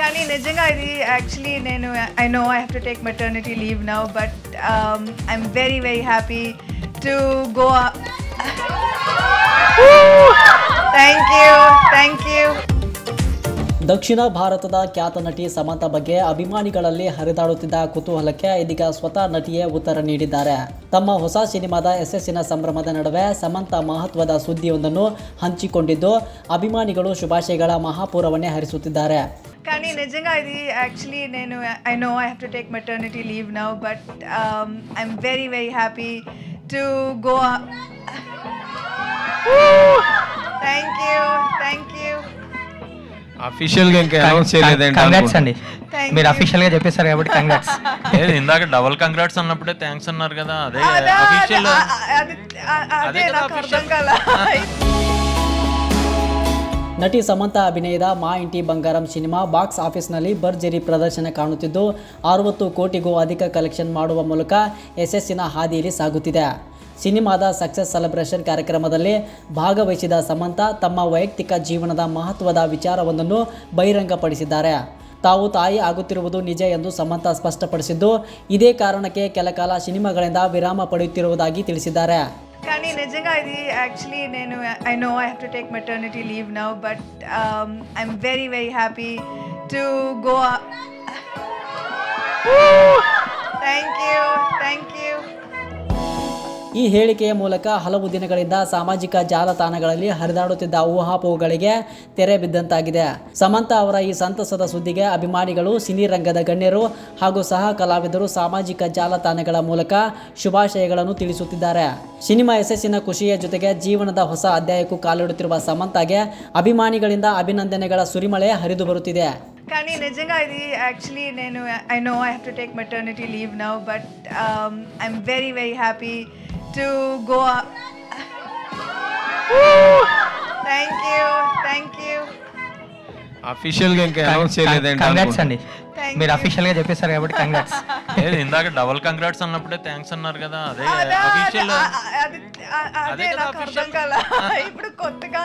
కానీ నిజంగా ఇది యాక్చువల్లీ నేను I know I have to take maternity leave now but I'm very very happy to go. Thank you. ದಕ್ಷಿಣ ಭಾರತದ ಖ್ಯಾತ ನಟಿ ಸಮಂತಾ ಬಗ್ಗೆ ಅಭಿಮಾನಿಗಳಲ್ಲಿ ಹರಿದಾಡುತ್ತಿದ್ದ ಕುತೂಹಲಕ್ಕೆ ಇದೀಗ ಸ್ವತಃ ನಟಿಯೇ ಉತ್ತರ ನೀಡಿದ್ದಾರೆ. ತಮ್ಮ ಹೊಸ ಸಿನಿಮಾದ ಯಶಸ್ಸಿನ ಸಂಭ್ರಮದ ನಡುವೆ ಸಮಂತಾ ಮಹತ್ವದ ಸುದ್ದಿಯೊಂದನ್ನು ಹಂಚಿಕೊಂಡಿದ್ದು ಅಭಿಮಾನಿಗಳು ಶುಭಾಶಯಗಳ ಮಹಾಪೂರವನ್ನೇ ಹರಿಸುತ್ತಿದ್ದಾರೆ. కానీ నిజంగా ఇది యాక్చువల్లీ నేను I know I have to take maternity leave now but I'm very very happy to go. Thank you. Official గా ఇంకా అనౌన్స్ చేయలేదండి. కంగ్రాట్స్ అండి, మీరు అఫీషియల్ గా చెప్పేశారు కాబట్టి కంగ్రాట్స్. ఇందాక డబుల్ కంగ్రాట్స్ అన్నప్పుడే థ్యాంక్స్ అన్నారు కదా, అదే అఫీషియల్. అదే నాకు అర్థం కాల. ನಟಿ ಸಮಂತಾ ಅಭಿನಯದ ಮಾ ಇಂಟಿ ಬಂಗಾರಂ ಸಿನಿಮಾ ಬಾಕ್ಸ್ ಆಫೀಸ್ನಲ್ಲಿ ಭರ್ಜರಿ ಪ್ರದರ್ಶನ ಕಾಣುತ್ತಿದ್ದು 60 ಕೋಟಿಗೂ ಅಧಿಕ ಕಲೆಕ್ಷನ್ ಮಾಡುವ ಮೂಲಕ ಯಶಸ್ಸಿನ ಹಾದಿಯಲ್ಲಿ ಸಾಗುತ್ತಿದೆ. ಸಿನಿಮಾದ ಸಕ್ಸಸ್ ಸೆಲೆಬ್ರೇಷನ್ ಕಾರ್ಯಕ್ರಮದಲ್ಲಿ ಭಾಗವಹಿಸಿದ ಸಮಂತಾ ತಮ್ಮ ವೈಯಕ್ತಿಕ ಜೀವನದ ಮಹತ್ವದ ವಿಚಾರವೊಂದನ್ನು ಬಹಿರಂಗಪಡಿಸಿದ್ದಾರೆ. ತಾವು ತಾಯಿ ಆಗುತ್ತಿರುವುದು ನಿಜ ಎಂದು ಸಮಂತಾ ಸ್ಪಷ್ಟಪಡಿಸಿದ್ದು, ಇದೇ ಕಾರಣಕ್ಕೆ ಕೆಲಕಾಲ ಸಿನಿಮಾಗಳಿಂದ ವಿರಾಮ ಪಡೆಯುತ್ತಿರುವುದಾಗಿ ತಿಳಿಸಿದ್ದಾರೆ. కానీ నిజంగా ఇది యాక్చువల్లీ నేను I know I have to take maternity leave now but I'm very very happy to go. Thank you. ಈ ಹೇಳಿಕೆಯ ಮೂಲಕ ಹಲವು ದಿನಗಳಿಂದ ಸಾಮಾಜಿಕ ಜಾಲತಾಣಗಳಲ್ಲಿ ಹರಿದಾಡುತ್ತಿದ್ದ ಊಹಾಪೋಹಗಳಿಗೆ ತೆರೆ ಬಿದ್ದಂತಾಗಿದೆ. ಸಮಂತಾ ಅವರ ಈ ಸಂತಸದ ಸುದ್ದಿಗೆ ಅಭಿಮಾನಿಗಳು, ಸಿನಿರಂಗದ ಗಣ್ಯರು ಹಾಗೂ ಸಹ ಕಲಾವಿದರು ಸಾಮಾಜಿಕ ಜಾಲತಾಣಗಳ ಮೂಲಕ ಶುಭಾಶಯಗಳನ್ನು ತಿಳಿಸುತ್ತಿದ್ದಾರೆ. ಸಿನಿಮಾ ಯಶಸ್ಸಿನ ಖುಷಿಯ ಜೊತೆಗೆ ಜೀವನದ ಹೊಸ ಅಧ್ಯಾಯಕ್ಕೂ ಕಾಲಿಡುತ್ತಿರುವ ಸಮಂತಾಗೆ ಅಭಿಮಾನಿಗಳಿಂದ ಅಭಿನಂದನೆಗಳ ಸುರಿಮಳೆ ಹರಿದು ಬರುತ್ತಿದೆ. కానీ నిజంగా ఇది యాక్చువల్లీ నేను I know I have to take maternity leave now but I'm very very happy to go. Thank you. Official గా ఇంకా అనౌన్స్ చేయలేదండి. కంగ్రాట్స్ అండి, మీరు అఫీషియల్ గా చెప్పేశారు కాబట్టి కంగ్రాట్స్. ఇందాక డబుల్ కంగ్రాట్స్ అన్నప్పుడే థ్యాంక్స్ అన్నారు కదా, అదే అఫీషియల్. అదే నాకు అర్థం కాల. ఇప్పుడు కొత్తగా